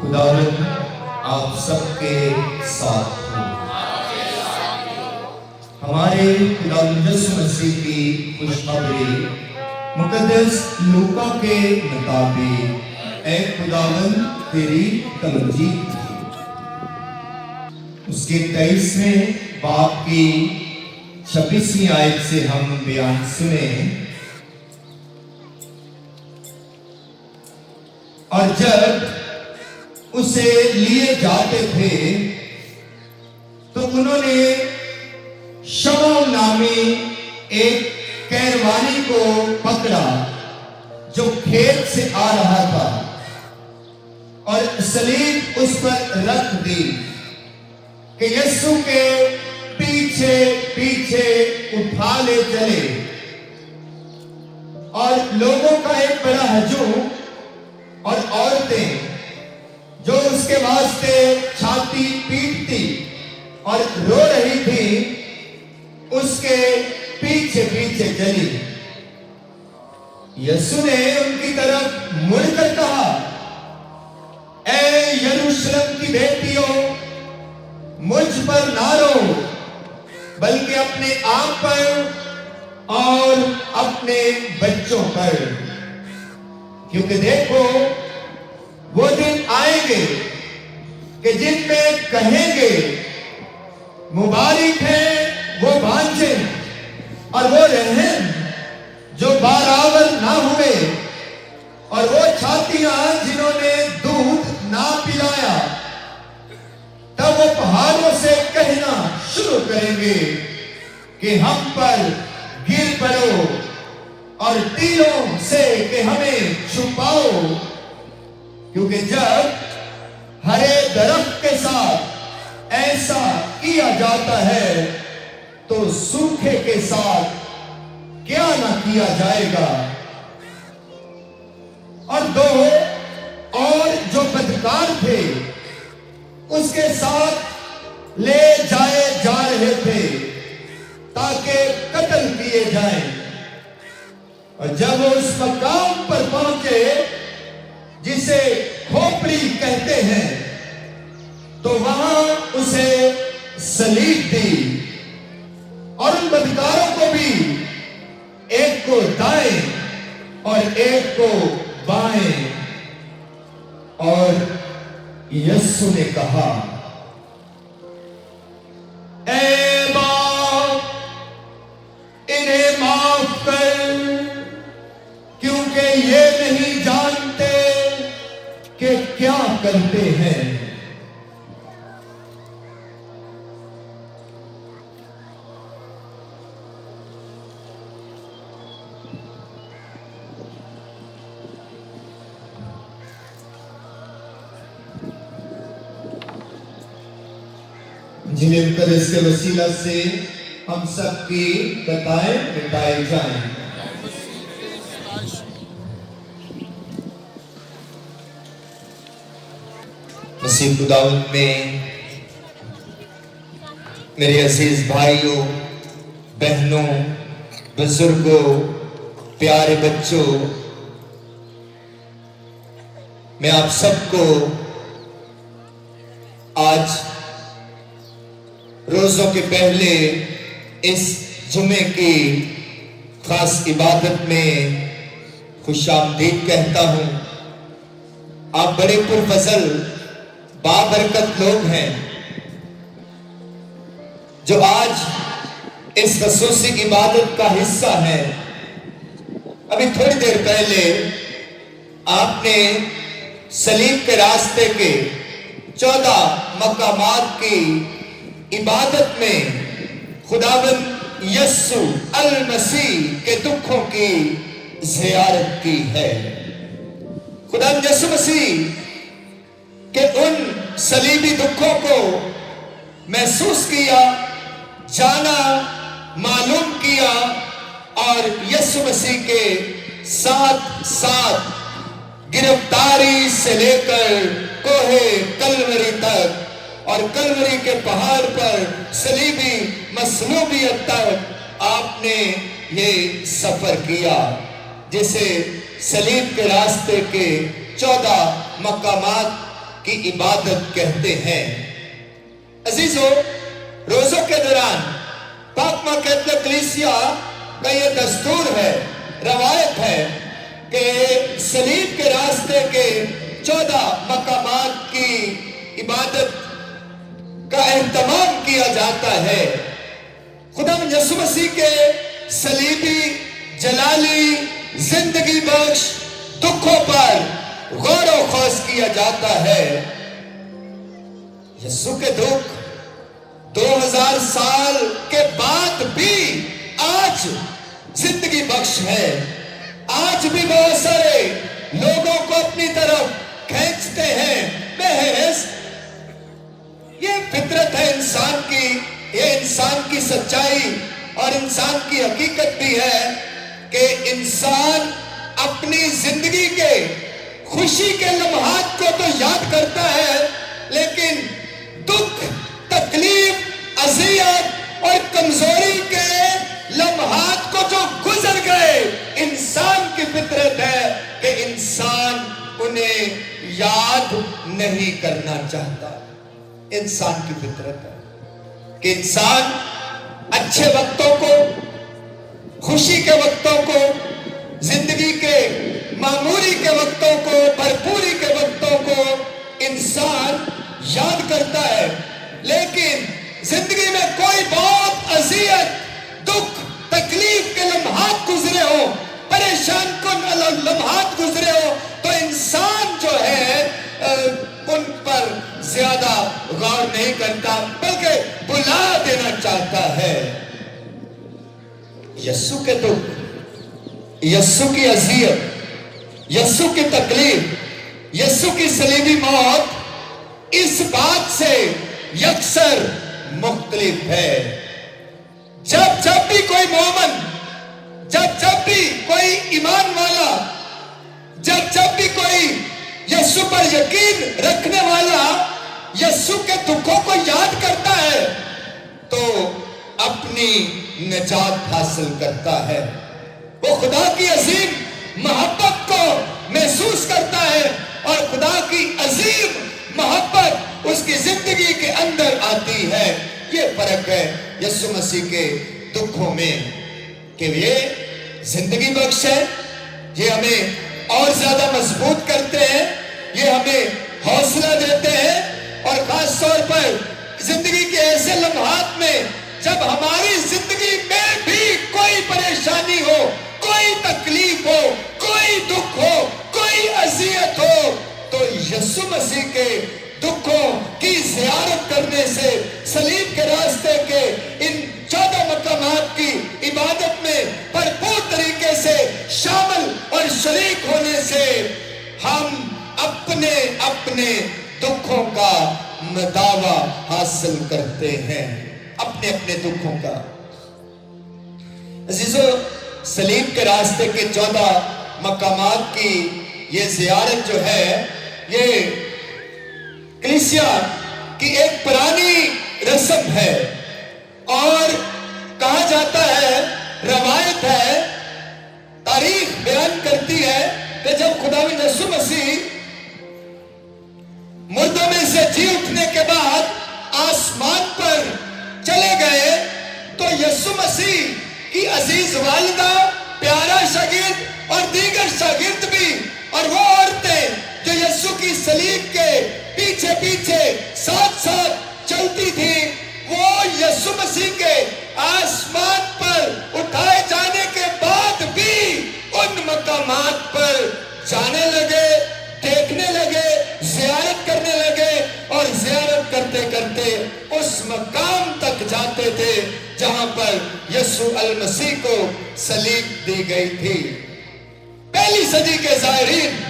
खुदावंद आप सबके साथ हो। हमारे खुदावंद यीशु मसीह की खुशखबरी मुकद्दस लूका के मुताबिक ऐ खुदावंद तेरी तमजीद थी। उसके 23वें बाब की 26वीं आयत से हम बयान सुने। और जब उसे लिए जाते थे तो उन्होंने शमौन नामी एक कैरवानी को पकड़ा जो खेत से आ रहा था और सलीब उस पर रख दी कि यीशु के पीछे पीछे उठा ले चले। और लोगों का एक बड़ा हजूम और औरतें जो उसके वास्ते छाती पीटती और रो रही थी उसके पीछे पीछे चली। यीशु ने उनकी तरफ मुड़कर कहा, ऐ यरूशलेम की बेटियों, मुझ पर ना रो बल्कि अपने आप पर और अपने बच्चों पर, क्योंकि देखो वो दिन आएंगे कि जिनमें कहेंगे मुबारक है वो भांजे और वो रहम जो बराबर ना हुए और वो छातियां जिन्होंने दूध ना पिलाया। तब वो पहाड़ों से कहना शुरू करेंगे कि हम पर गिर पड़ो और तीरों से कि हमें छुपाओ, क्योंकि जब हरे दरख्त के साथ ऐसा किया जाता है तो सूखे के साथ क्या ना किया जाएगा। और दो और जो बदकार थे उसके साथ ले जाए जा रहे थे ताकि कत्ल किए जाएं। और जब उस मकाम पर पहुंचे जिसे खोपड़ी कहते हैं तो वहां उसे सलीब दी और उन बदकारों को भी, एक को दाएं और एक को बाएं। और यीशु ने कहा, ऐ बाप इन्हें माफ कर, क्योंकि ये नहीं जानते कि क्या करते हैं। जिन्हें मुकद्दस के वसीला से हम सबकी खताएं मिटाई जाएं। मसीह खुदावंद में मेरे अजीज भाइयों, बहनों, बुजुर्गों, प्यारे बच्चों, मैं आप सबको आज रोजों के पहले इस जुमे की खास इबादत में खुशामदीद कहता हूं। आप बड़े पुरफजल बाबरकत लोग हैं जो आज इस खसूसी इबादत का हिस्सा है। अभी थोड़ी देर पहले आपने सलीब के रास्ते के 14 मकामात की इबादत में खुदावंद यीशु अल मसीह के दुखों की ज़ियारत की है। खुदावंद यीशु मसीह के उन सलीबी दुखों को महसूस किया, जाना, मालूम किया और यीशु मसीह के साथ साथ गिरफ्तारी से लेकर कोहे कलवरी तक और कलवरी के पहाड़ पर सलीबी मसलूबियत तक आपने ये सफर किया, जिसे सलीब के रास्ते के 14 मकामात کی عبادت کہتے ہیں۔ عزیزو، روزوں کے دوران پاک مقدس کلیسیا کا یہ دستور ہے، روایت ہے کہ صلیب کے راستے کے 14 مقامات کی عبادت کا اہتمام کیا جاتا ہے۔ خداوند یسوع مسیح کے صلیبی جلالی زندگی بخش دکھوں پر غور و خوض کیا جاتا ہے۔ یسوع کے دکھ 2000 سال کے بعد بھی آج زندگی بخش ہے۔ آج بھی بہت سارے لوگوں کو اپنی طرف کھینچتے ہیں۔ محض یہ فطرت ہے انسان کی، یہ انسان کی سچائی اور انسان کی حقیقت بھی ہے کہ انسان اپنی زندگی کے خوشی کے لمحات کو تو یاد کرتا ہے، لیکن دکھ، تکلیف، اذیت اور کمزوری کے لمحات کو جو گزر گئے، انسان کی فطرت ہے کہ انسان انہیں یاد نہیں کرنا چاہتا۔ انسان کی فطرت ہے کہ انسان اچھے وقتوں کو، خوشی کے وقتوں کو، زندگی کے معمولی کے وقتوں کو، بھرپوری کے وقتوں کو انسان یاد کرتا ہے، لیکن زندگی میں کوئی بہت اذیت، دکھ، تکلیف کے لمحات گزرے ہو، پریشان کن لمحات گزرے ہو، تو انسان جو ہے ان پر زیادہ غور نہیں کرتا، بلکہ بھلا دینا چاہتا ہے۔ یسوع کے دکھ، یسوع کی اذیت، یسوع کی تکلیف، یسوع کی صلیبی موت اس بات سے یکسر مختلف ہے۔ جب بھی کوئی مومن، جب بھی کوئی ایمان والا، جب بھی کوئی یسوع پر یقین رکھنے والا یسوع کے دکھوں کو یاد کرتا ہے تو اپنی نجات حاصل کرتا ہے۔ وہ خدا کی عظیم محبت کو محسوس کرتا ہے اور خدا کی عظیم محبت اس کی زندگی کے اندر آتی ہے۔ یہ فرق ہے یسوع مسیح کے دکھوں میں کہ یہ زندگی بخش ہے، یہ ہمیں اور زیادہ مضبوط کرتے ہیں، یہ ہمیں حوصلہ دیتے ہیں، اور خاص طور پر زندگی کے ایسے لمحات میں جب ہماری زندگی میں بھی کوئی پریشانی ہو، کوئی تکلیف ہو، کوئی دکھ ہو، کوئی اذیت ہو، تو یسوع مسیح کے دکھوں کی زیارت کرنے سے، صلیب کے راستے کے ان 14 مقامات کی عبادت میں بھرپور طریقے سے شامل اور شریک ہونے سے ہم اپنے دکھوں کا مداوا حاصل کرتے ہیں، اپنے دکھوں کا۔ عزیزو، صلیب کے راستے کے 14 مقامات کی یہ زیارت جو ہے، یہ کلیسیا کی ایک پرانی رسم ہے، اور کہا جاتا ہے، روایت ہے، تاریخ بیان کرتی ہے کہ جب خداوند یسوع مسیح مردوں میں سے جی اٹھنے کے بعد آسمان پر چلے گئے تو یسوع مسیح کی عزیز والدہ، پیارا شاگرد اور دیگر شاگرد بھی، اور وہ عورتیں جو یسوع کی صلیب کے پیچھے ساتھ چلتی تھی، وہ یسوع مسیح کے آسمان پر اٹھائے جانے کے بعد بھی ان مقامات پر جانے لگے، دیکھنے لگے، زیارت کرنے لگے، اور زیارت کرتے کرتے اس مقام تک جاتے تھے جہاں پر یسوع المسیح کو صلیب دی گئی تھی۔ پہلی صدی کے زائرین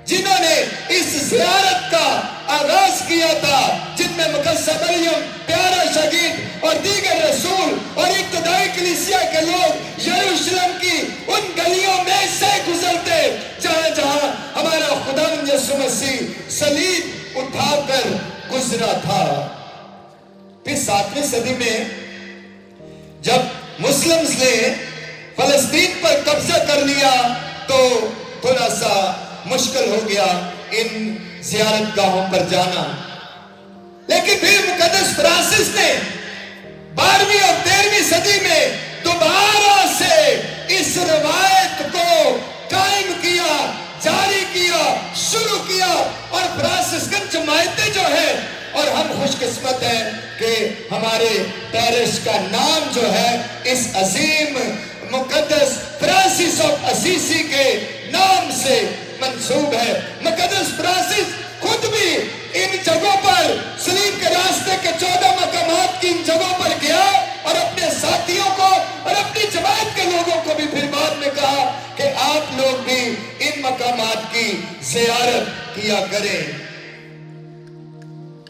جنہوں نے اس زیارت کا آغاز کیا تھا، جن میں مقدسہ مریم، پیارا شاگرد اور دیگر رسول اور ابتدائی کلیسیا کے لوگ یروشلم کی ان گلیوں میں سے گزرتے جہاں ہمارا خداوند یسوع مسیح صلیب اٹھا کر گزرا تھا۔ پھر 7ویں صدی میں جب مسلمز نے فلسطین پر قبضہ کر لیا تو تھوڑا سا مشکل ہو گیا ان زیارت گاہوں پر جانا. لیکن پھر مقدس فرانسس نے 12ویں اور 13ویں صدی میں دوبارہ سے اس روایت کو قائم کیا، جاری کیا، شروع کیا. اور فرانسسکن جماعتیں جو ہے، اور ہم خوش قسمت ہیں کہ ہمارے پیرش کا نام جو ہے اس عظیم مقدس فرانسس آف اسیسی کے نام سے منسوب ہے. مقدس فرانسس خود بھی ان جگہوں پر، صلیب کے راستے کے 14 مقامات کی ان جگہوں پر گیا اور اپنے ساتھیوں کو اور اپنی جماعت کے لوگوں کو بھی پھر بعد میں کہا کہ آپ لوگ بھی ان مقامات کی زیارت کیا کریں.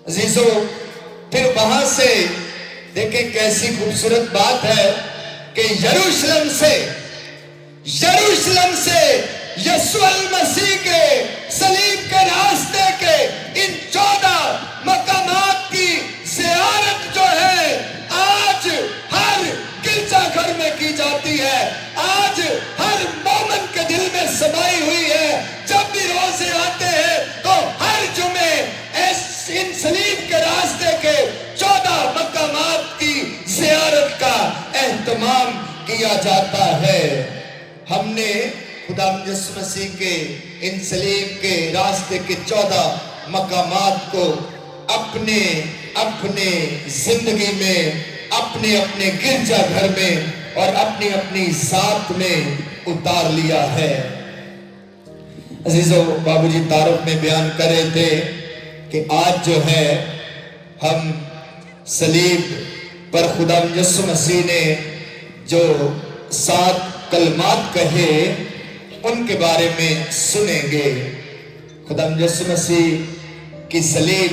عزیزو، پھر وہاں سے دیکھیں کیسی خوبصورت بات ہے کہ یروشلم سے یسوع المسیح کے صلیب کے راستے کے ان 14 مقامات کی زیارت جو ہے آج ہر گرجا گھر میں کی جاتی ہے، آج ہر مومن کے دل میں سمائی ہوئی ہے. جب بھی روزے آتے ہیں تو ہر جمعے ان صلیب کے راستے کے 14 مقامات کی زیارت کا اہتمام کیا جاتا ہے. ہم نے خدا یسوع مسیح کے ان صلیب کے راستے کے 14 مقامات کو اپنے زندگی میں، اپنے گرجا گھر میں اور اپنی ذات میں اتار لیا ہے. عزیزو، بابو جی تعارف میں بیان کر رہے تھے کہ آج جو ہے ہم صلیب پر خدا یسوع مسیح نے جو 7 کلمات کہے ان کے بارے میں سنیں گے. خدا یسوع مسیح کی صلیب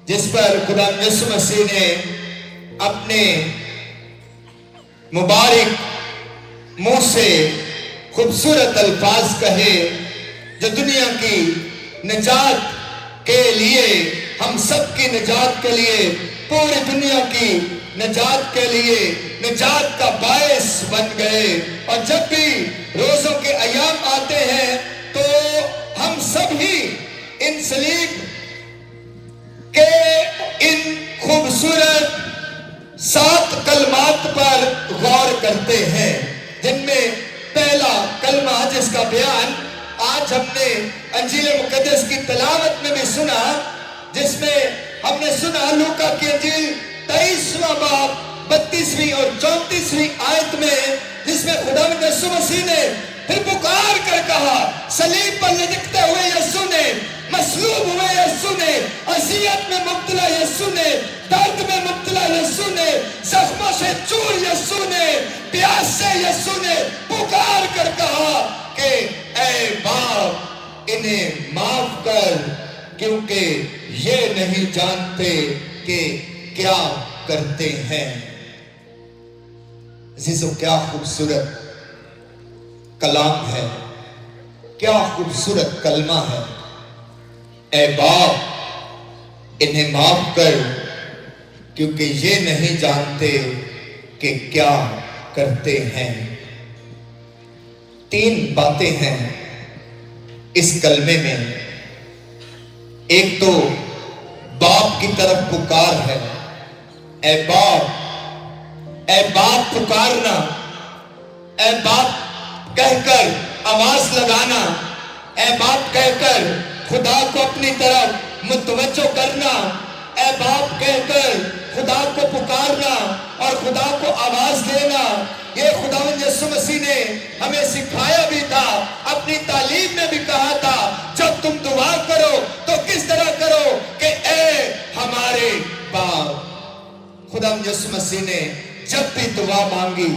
جس پر خدا یسوع مسیح نے اپنے مبارک منہ سے خوبصورت الفاظ کہے جو دنیا کی نجات کے لیے، ہم سب کی نجات کے لیے، پوری دنیا کی نجات کے لیے نجات کا باعث بن گئے. اور جب بھی روزوں کے ایام آتے ہیں تو ہم سب ہی ان صلیب کے ان خوبصورت 7 کلمات پر غور کرتے ہیں، جن میں پہلا کلمہ جس کا بیان آج ہم نے انجیل مقدس کی تلاوت میں بھی سنا، جس میں ہم نے سنا لوکا کی انجیل 23واں باب 32ویں اور 34ویں آیت میں، جس میں خدا یسوع مسیح نے پھر پکار کر کہا، صلیب پر لٹکتے ہوئے یسوع نے، مصلوب ہوئے یسوع نے، اذیت میں مبتلا یسوع نے، درد میں مبتلا یسوع نے، زخموں سے چور یسوع نے، پیاس سے یسوع نے پکار کر کہا کہ اے باپ انہیں معاف کر، کیونکہ یہ نہیں جانتے کہ کیا کرتے ہیں. عزیزو، کیا خوبصورت کلام ہے، کیا خوبصورت کلمہ ہے. اے باپ انہیں معاف کر، کیونکہ یہ نہیں جانتے کہ کیا کرتے ہیں. 3 باتیں ہیں اس کلمے میں. ایک تو باپ کی طرف پکار ہے، اے باپ پکارنا، اے باپ کہہ کر آواز لگانا، اے باپ کہہ کر خدا کو اپنی طرف متوجہ کرنا، اے باپ کہہ کر خدا کو پکارنا اور خدا کو آواز دینا. یہ خداوند یسوع مسیح نے ہمیں سکھایا بھی تھا، اپنی تعلیم میں بھی کہا تھا جب تم دعا کرو تو کس طرح کرو کہ اے ہمارے باپ. خداوند یسوع مسیح نے جب بھی دعا مانگی،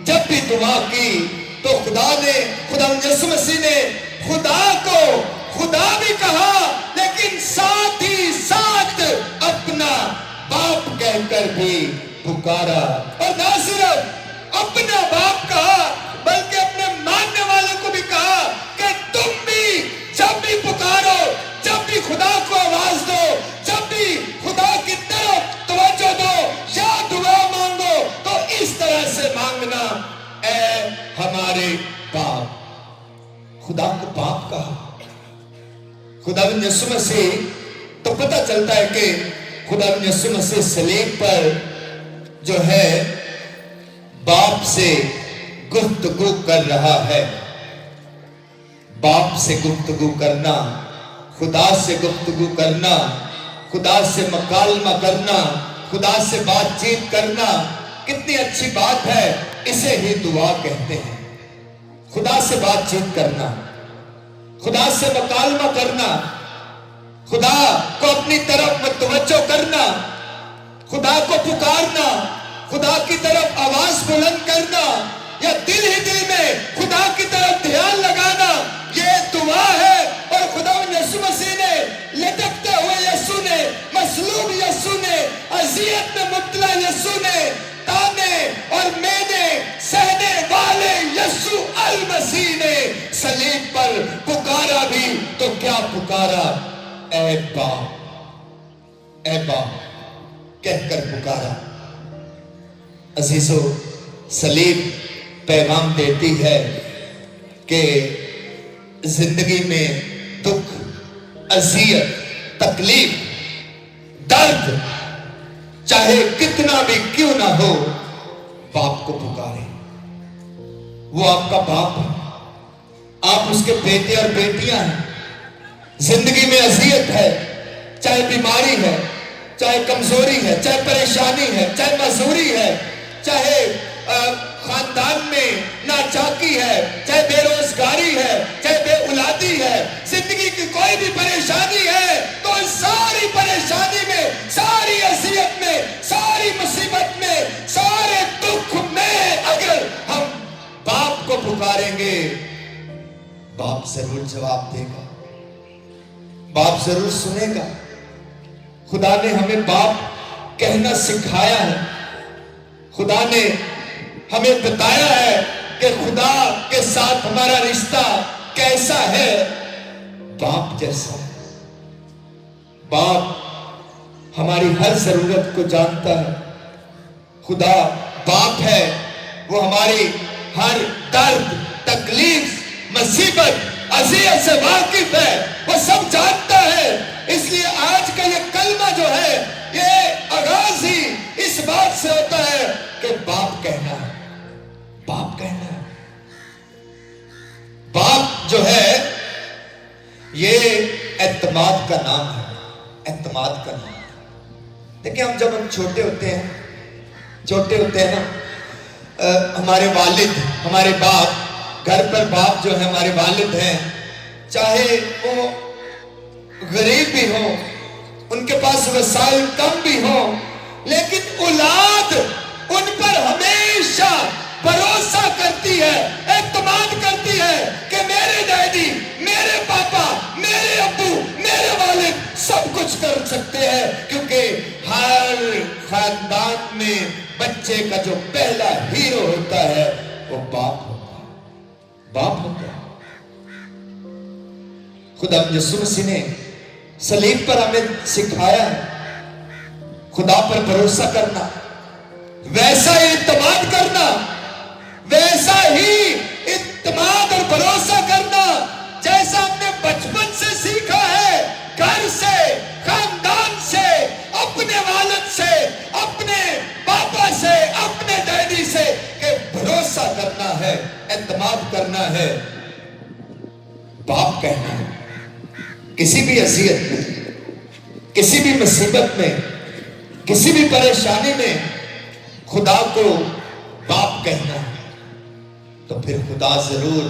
جب بھی دعا کی تو خداوند یسوع مسیح نے خدا کو خدا بھی کہا، لیکن ساتھ ہی ساتھ اپنا باپ کہہ کر بھی پکارا. اور نہ صرف اپنا باپ کہا بلکہ اپنے ماننے والوں کو بھی کہا کہ تم بھی جب بھی پکارو، جب بھی خدا کو آواز دو، جب بھی خدا کی طرف توجہ دو یا دعا مانگو تو اس طرح سے مانگنا، اے ہمارے باپ. خدا کو باپ کہا، खुदावंद यीशु मसीह तो पता चलता है कि खुदावंद यीशु मसीह सलीब पर जो है बाप से गुफ्तगू कर रहा है। बाप से गुफ्तगू करना, खुदा से गुफ्तगू करना, खुदा से मकालमा करना, खुदा से बातचीत करना कितनी अच्छी बात है। इसे ही दुआ कहते हैं। खुदा से बातचीत करना, खुदा से मकालमा करना, खुदा को अपनी तरफ मुतवज्जो करना, खुदा को पुकारना, खुदा की तरफ आवाज बुलंद करना, या दिल ही दिल में खुदा की तरफ ध्यान लगाना, ये दुआ है। और खुदा यीशु मसीह ने, लटकते हुए यीशु ने, मसलूब यीशु ने, अज़ियत में मुब्तला यीशु ने, ताने और मैंने सहने वाले यीशु अल मसीह ने सलीब पर पुकारा भी तो क्या पुकारा? ऐ बाप, ऐ बाप कहकर पुकारा। अजीजों, सलीब पैगाम देती है कि जिंदगी में दुख, अजियत, तकलीफ, दर्द चाहे कितना भी क्यों ना हो, बाप को पुकारें। वो आपका बाप है, आप उसके बेटे और बेटियां हैं। जिंदगी में अजियत है, चाहे बीमारी है, चाहे कमजोरी है, चाहे परेशानी है, चाहे मजदूरी है, चाहे खानदान में नाचाकी है, चाहे बेरोजगारी है, चाहे बेऔलादी है, जिंदगी की कोई भी परेशानी है, तो इस सारी परेशानी में, सारी अज़ियत में, सारी मुसीबत में, सारे दुख में अगर हम बाप को पुकारेंगे, बाप जरूर जवाब देगा, बाप जरूर सुनेगा। खुदा ने हमें बाप कहना सिखाया है। खुदा ने हमें बताया है कि खुदा के साथ हमारा रिश्ता कैसा है, बाप जैसा। बाप हमारी हर जरूरत को जानता है। खुदा बाप है, वो हमारी हर दर्द, तकलीफ, मुसीबत, अज़ियत से वाकिफ है, वो सब जानता है। इसलिए आज का ये कलमा जो है, ये आगाज ही इस बात से होता है कि बाप कहना है, बाप कहना है। बाप जो है ये एतमाद का नाम है, एतमाद का नाम। देखिए, जब हम छोटे होते हैं ना, हमारे वालिद, हमारे बाप, घर पर बाप जो है हमारे वालिद हैं, चाहे वो गरीब भी हो, उनके पास वसाइल कम भी हो, लेकिन औलाद उन पर हमेशा भरोसा करती है, एतमाद करती है कि मेरे डैडी, मेरे पापा, मेरे अब्बू, मेरे वालिद सब कुछ कर सकते हैं। क्योंकि हर खानदान में बच्चे का जो पहला हीरो होता है वो बाप होता है, बाप होता है। खुदा यीशु मसीह ने सलीब पर हमें सिखाया है खुदा पर भरोसा करना, वैसा ही इत्मीनान करना, वैसा ही इत्मीनान और भरोसा करना जैसा हमने बचपन से सीखा है, घर से, खानदान से, अपने वालिद से, अपने पापा से, अपने डैडी से, कि भरोसा करना है, इत्मीनान करना है, बाप कहना है। किसी भी अज़ियत में, किसी भी मुसीबत में, किसी भी परेशानी में खुदा को बाप कहना है, तो फिर खुदा जरूर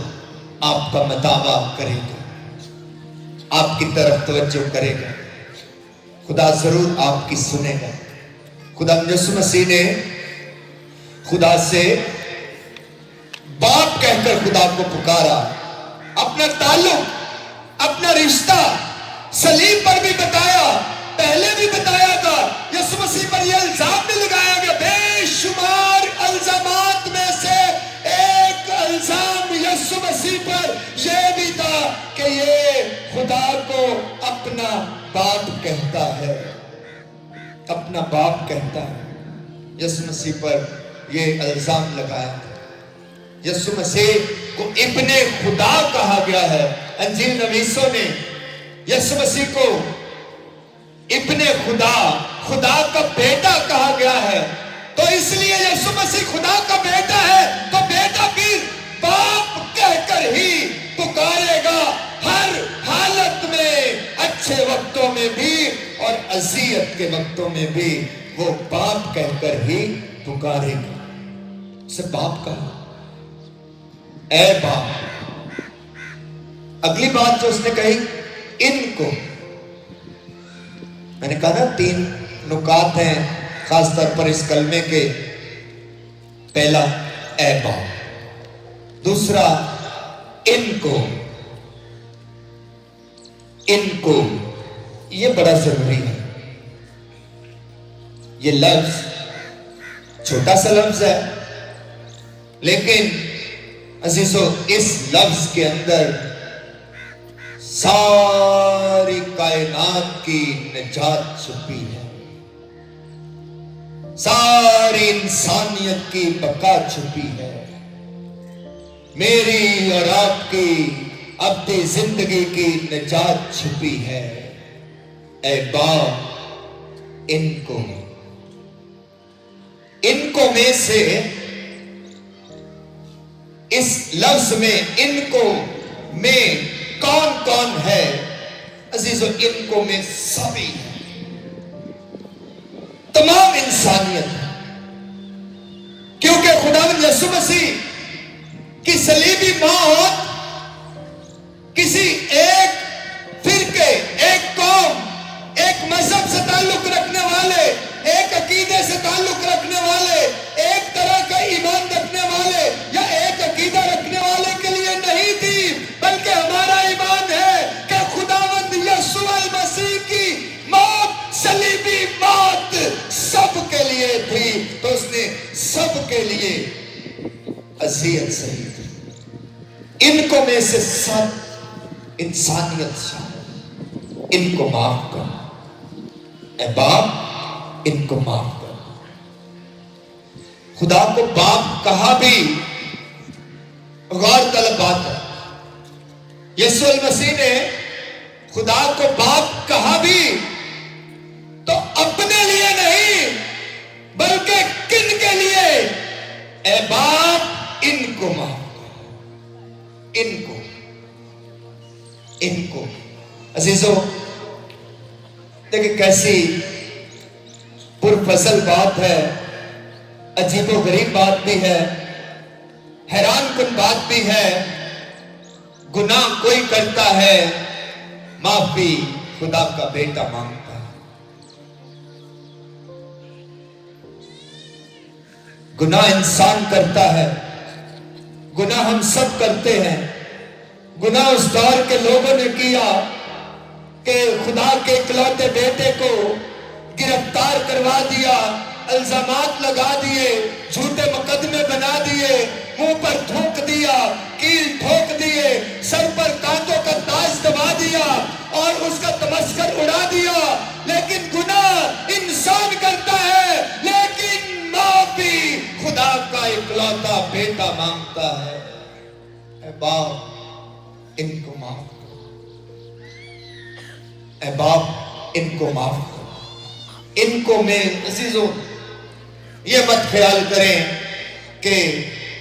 आपका मतावा करेगा, आपकी तरफ तवज्जो करेगा, खुदा जरूर आपकी सुनेगा। खुदा यीशु मसीह ने खुदा से बाप कहकर खुदा को पुकारा। अपना ताल्लुक, अपना रिश्ता सलीब पर भी बताया, पहले भी बताया था। यीशु मसीह पर यह इल्जाम भी लगाया गया, बेशुमार इल्जामात में से एक इल्जाम यीशु मसीह पर यह भी था कि ये खुदा को अपना बाप कहता है, अपना बाप कहता है। यीशु मसीह पर यह इल्जाम लगाया। यीशु मसीह को इब्ने खुदा कहा गया है। अंजील नवीसों ने यसु मसीह को इब्ने खुदा, खुदा का बेटा कहा गया है। तो इसलिए यसु मसीह खुदा का बेटा है, तो बेटा फिर बाप कहकर ही पुकारेगा, हर हालत में, अच्छे वक्तों में भी और अज़ियत के वक्तों में भी वो बाप कहकर ही पुकारेगा। उसे बाप कहा, ऐ बाप। अगली बात जो उसने कही, इनको, मैंने कहा ना 3 नुकात हैं खास तौर पर इस कलमे के। पहला, ऐ बाप। दूसरा, इनको। इनको, ये बड़ा जरूरी है। ये लफ्ज छोटा सा लफ्ज है, लेकिन अजीजों, इस लफ्ज के अंदर सारी कायनात की निजात छुपी है, सारी इंसानियत की बका छुपी है, मेरी और आपकी अपनी जिंदगी की निजात छुपी है। ऐ बाप, इनको, इनको में से, इस लफ्ज में इनको में कौन कौन है? अजीजों, इनको में सभी है, तमाम इंसानियत है। क्योंकि खुदावंद यीशु मसीह की सलीबी मौत किसी एक फिरके, एक कौम, एक मजहब से ताल्लुक रखने वाले, एक अकीदे से ताल्लुक रखने वाले, एक तरह का ईमान रखने वाले या एक अकीदा रखने वाले के लिए नहीं थी, बल्कि हमारा ईमान है कि खुदावंद यीशु मसीह की मौत, सलीबी मौत सबके लिए थी, तो उसने सबके लिए अज़ियत सही थी। इनको में से सब इंसानियत शामिल, इनको माफ कर। ऐ बाप, इनको माफ कर। खुदा को बाप कहा भी गौर तलब बात है। यीशु मसीह ने खुदा को बाप कहा भी तो अपने लिए नहीं, बल्कि किन के लिए? ऐ बाप, इनको माफ कर। इनको, इनको। अजीजों, देखिए कैसी पुरफसल बात है, अजीबो गरीब बात भी है, हैरान कुन बात भी है। गुनाह कोई करता है, माफी खुदा का बेटा मांगता है। गुनाह इंसान करता है, गुनाह हम सब करते हैं। गुनाह उस दौर के लोगों ने किया कि खुदा के इकलौते बेटे को गिरफ्तार करवा दिया, इल्जामात लगा दिए, झूठे मुकदमे बना दिए, मुंह पर थूक दिया, कील ठोक दिए, सर पर कांटों का ताज दबा दिया और उसका तमस्कर उड़ा दिया। लेकिन गुनाह इंसान करता है, लेकिन माफी खुदा का इकलौता बेटा मांगता है। ऐ बाप, इनको माफ करो। ऐ बाप, इनको माफ करो। इनको में अजीजों, ये मत ख्याल करें कि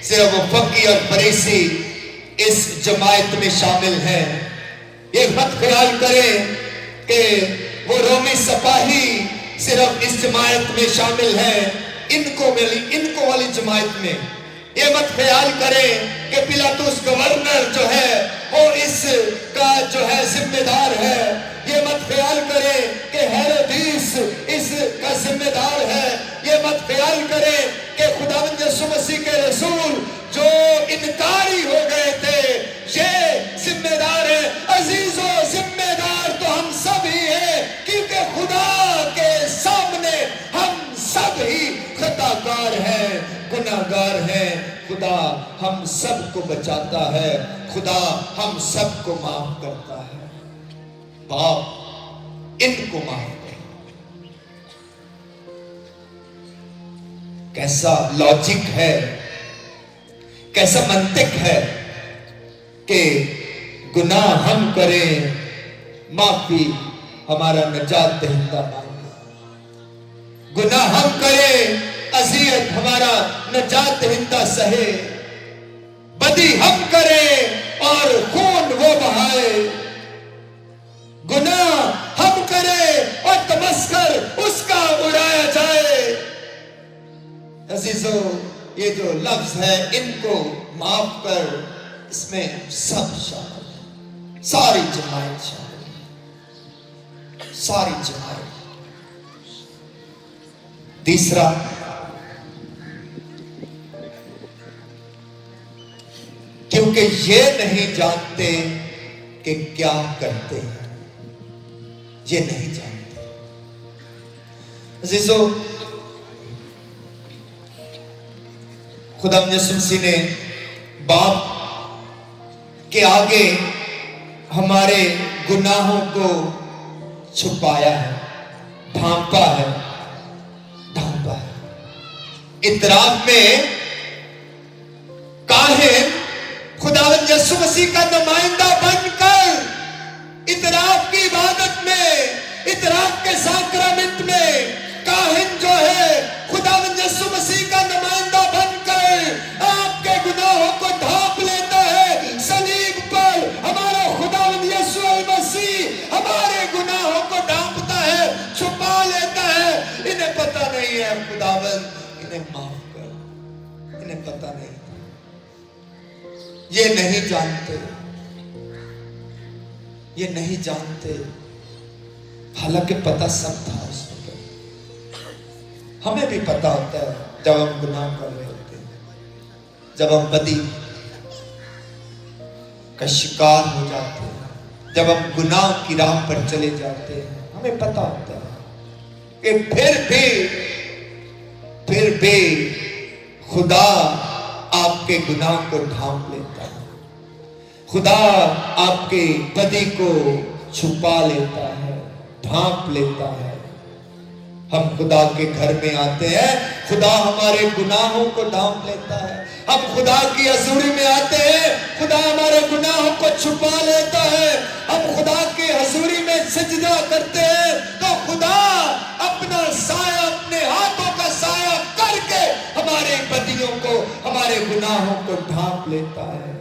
सिर्फ वो फकी और फरीसी इस जमायत में शामिल हैं। ये मत ख्याल करें कि वो रोमी सिपाही सिर्फ इस जमायत में शामिल हैं, इनको वाली जमायत में। ये मत ख्याल करें कि पिलातुस गवर्नर जो है वो इसका जो है जिम्मेदार है। ये मत ख्याल करें कि हेरोदेस इसका जिम्मेदार है। ये मत ख्याल करें कि खुदावंद यीशु मसीह के रसूल जो इनकारी हो गए थे ये जिम्मेदार है। अजीजों, जिम्मेदार तो हम सब ही हैं, क्योंकि खुदा के सामने हम सब ही खताकार हैं, गुनाहगार हैं। खुदा हम सबको बचाता है, खुदा हम सबको माफ करता है। बाप, इनको माफ कर। कैसा लॉजिक है, कैसा मंतिक है कि गुनाह हम करें, माफी हमारा निजात दहिंदा मांगे। गुनाह हम करे, अजियत हमारा निजात दहिंदा सहे। बदी हम करे और खून वो बहाए। गुनाह हम करे और तमस्कर उसका उड़ाया जाए। अजीजों, ये जो लफ्ज है, इनको माफ कर, इसमें सब शामिल है, सारी जमात शामिल है, सारी जमात। तीसरा, क्योंकि ये नहीं जानते कि क्या करते हैं, ये नहीं जानते। अजीजों, खुदा यीशु मसीह ने बाप के आगे हमारे गुनाहों को छुपाया है, ढांपा है, ढांपा है। इतराफ में काहिन खुदावंद यीशु मसीह का नुमाइंदा बनकर इतराफ की इबादत में, इतराफ के साक्रामेंट में काहिन जो है खुदावंद यीशु मसीह का नुमाइंदा बनकर आपके गुनाहों को ढांप लेता है। सलीब पर हमारा खुदावंद यीशु मसीह हमारे गुनाहों को ढांपता है, छुपा लेता है। इन्हें पता नहीं है खुदावंद इन्हें माफ कर, इन्हें पता नहीं, ये नहीं जानते, ये नहीं जानते। हालांकि पता सब था उसको। हमें भी पता होता है जब हम गुनाह कर रहे होते हैं, जब हम बदी का शिकार हो जाते हैं, जब हम गुनाह की राह पर चले जाते हैं, हमें पता होता है कि फिर भी खुदा आपके गुनाह को ढांप लेता है, खुदा आपके बदी को छुपा लेता है, ढांप लेता है। हम खुदा के घर में आते हैं, खुदा हमारे गुनाहों को ढांप लेता है। हम खुदा की हजूरी में आते हैं, खुदा हमारे गुनाहों को छुपा लेता है। हम खुदा की हजूरी में सजदा करते हैं तो खुदा अपना साया, अपने हाथों का साया करके हमारे बदियों को, हमारे गुनाहों को ढांप लेता है।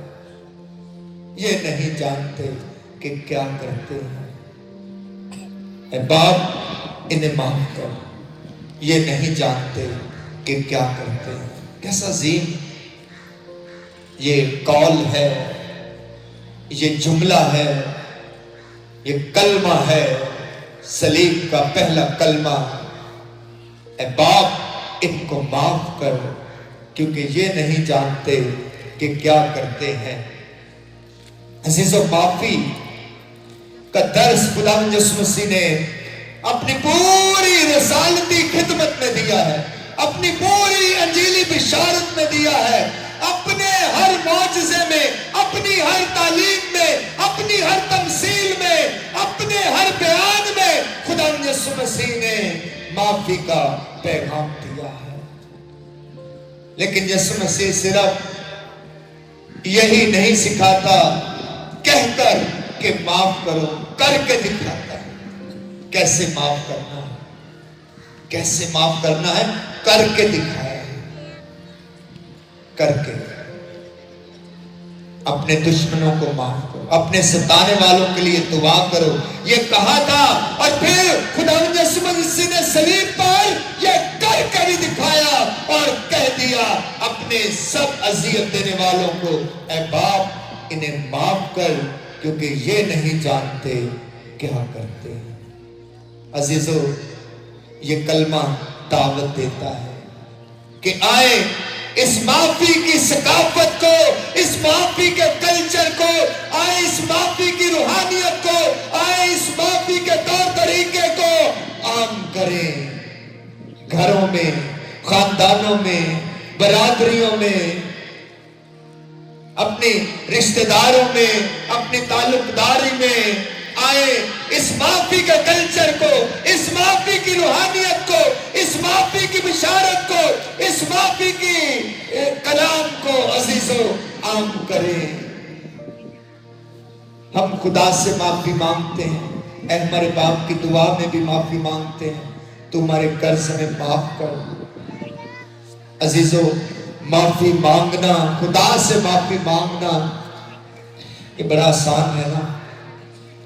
ये नहीं जानते कि क्या करते हैं। ऐ बाप, इन्हें माफ कर, ये नहीं जानते कि क्या करते हैं। कैसा अजीम ये कौल है, ये जुमला है, ये कलमा है, सलीब का पहला कलमा। ऐ बाप, इनको माफ कर, क्योंकि ये नहीं जानते कि क्या करते हैं। अजीजों, माफी का दर्स खुदावंद यीशु मसीह ने अपनी पूरी रिसालती खिदमत में दिया है, अपनी पूरी अंजीली बिशारत में दिया है, अपने हर मौजज़े में, अपनी हर तालीम में, अपनी हर तमसील में, अपने हर बयान में खुदावंद यीशु मसीह ने माफी का पैगाम दिया है। लेकिन यीशु मसीह सिर्फ यही नहीं सिखाता कहकर कि माफ करो, करके दिखाता है कैसे माफ करना है, कैसे माफ करना है, करके दिखाया है। करके अपने दुश्मनों को माफ करो, अपने सताने वालों के लिए दुआ करो, ये कहा था। और फिर खुदावंद यीशु मसीह ने सलीब पर ये करके भी दिखाया और कह दिया अपने सब अजियत देने वालों को, ऐ बाप, इन्हें माफ कर, क्योंकि ये नहीं जानते क्या करते हैं। अजीजों, ये कलमा दावत देता है कि आए इस माफी की सकाफत को, इस माफी के कल्चर को, आए इस माफी की रूहानियत को, आए इस माफी के तौर तरीके को आम करें। घरों में, खानदानों में, बरादरियों में, अपने रिश्तेदारों में, अपनी ताल्लुकदारी में आए इस माफी के कल्चर को, इस माफी की रूहानियत को, इस माफी की बिशारत को, इस माफी की कलाम को अजीजों आम करें। हम खुदा से माफी मांगते हैं, اے ہمارے باپ کی دعا میں بھی معافی مانگتے ہیں، تو ہمارے قرض ہمیں معاف کر۔ عزیزو، معافی مانگنا، خدا سے معافی مانگنا یہ بڑا آسان ہے نا،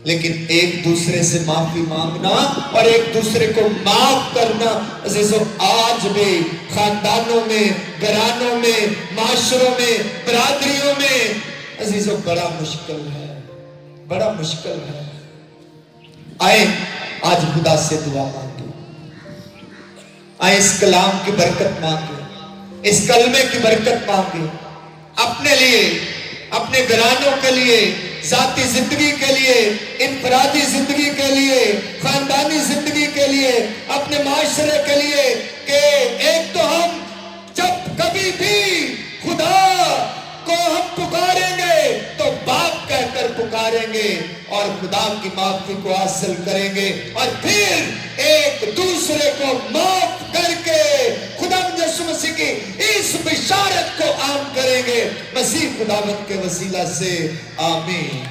لیکن ایک دوسرے سے معافی مانگنا اور ایک دوسرے کو معاف کرنا عزیزو آج بھی خاندانوں میں، گھرانوں میں، معاشروں میں، برادریوں میں عزیزو بڑا مشکل ہے، بڑا مشکل ہے۔ آئے آج خدا سے دعا مانگے، آئے اس کلام کی برکت مانگے، اس کلمے کی برکت مانگے، اپنے لیے، اپنے گھرانوں کے لیے، ذاتی زندگی کے لیے، انفرادی زندگی کے لیے، خاندانی زندگی کے لیے، اپنے معاشرے کے لیے، کہ ایک تو ہم جب کبھی بھی خدا کو ہم پکاریں گے تو باپ کہہ کر پکاریں گے اور خدا کی معافی کو حاصل کریں گے، اور پھر ایک دوسرے کو معاف کر کے خدا یسوع مسیح کی اس بشارت کو عام کریں گے، مسیح خداوند کے وسیلہ سے، آمین۔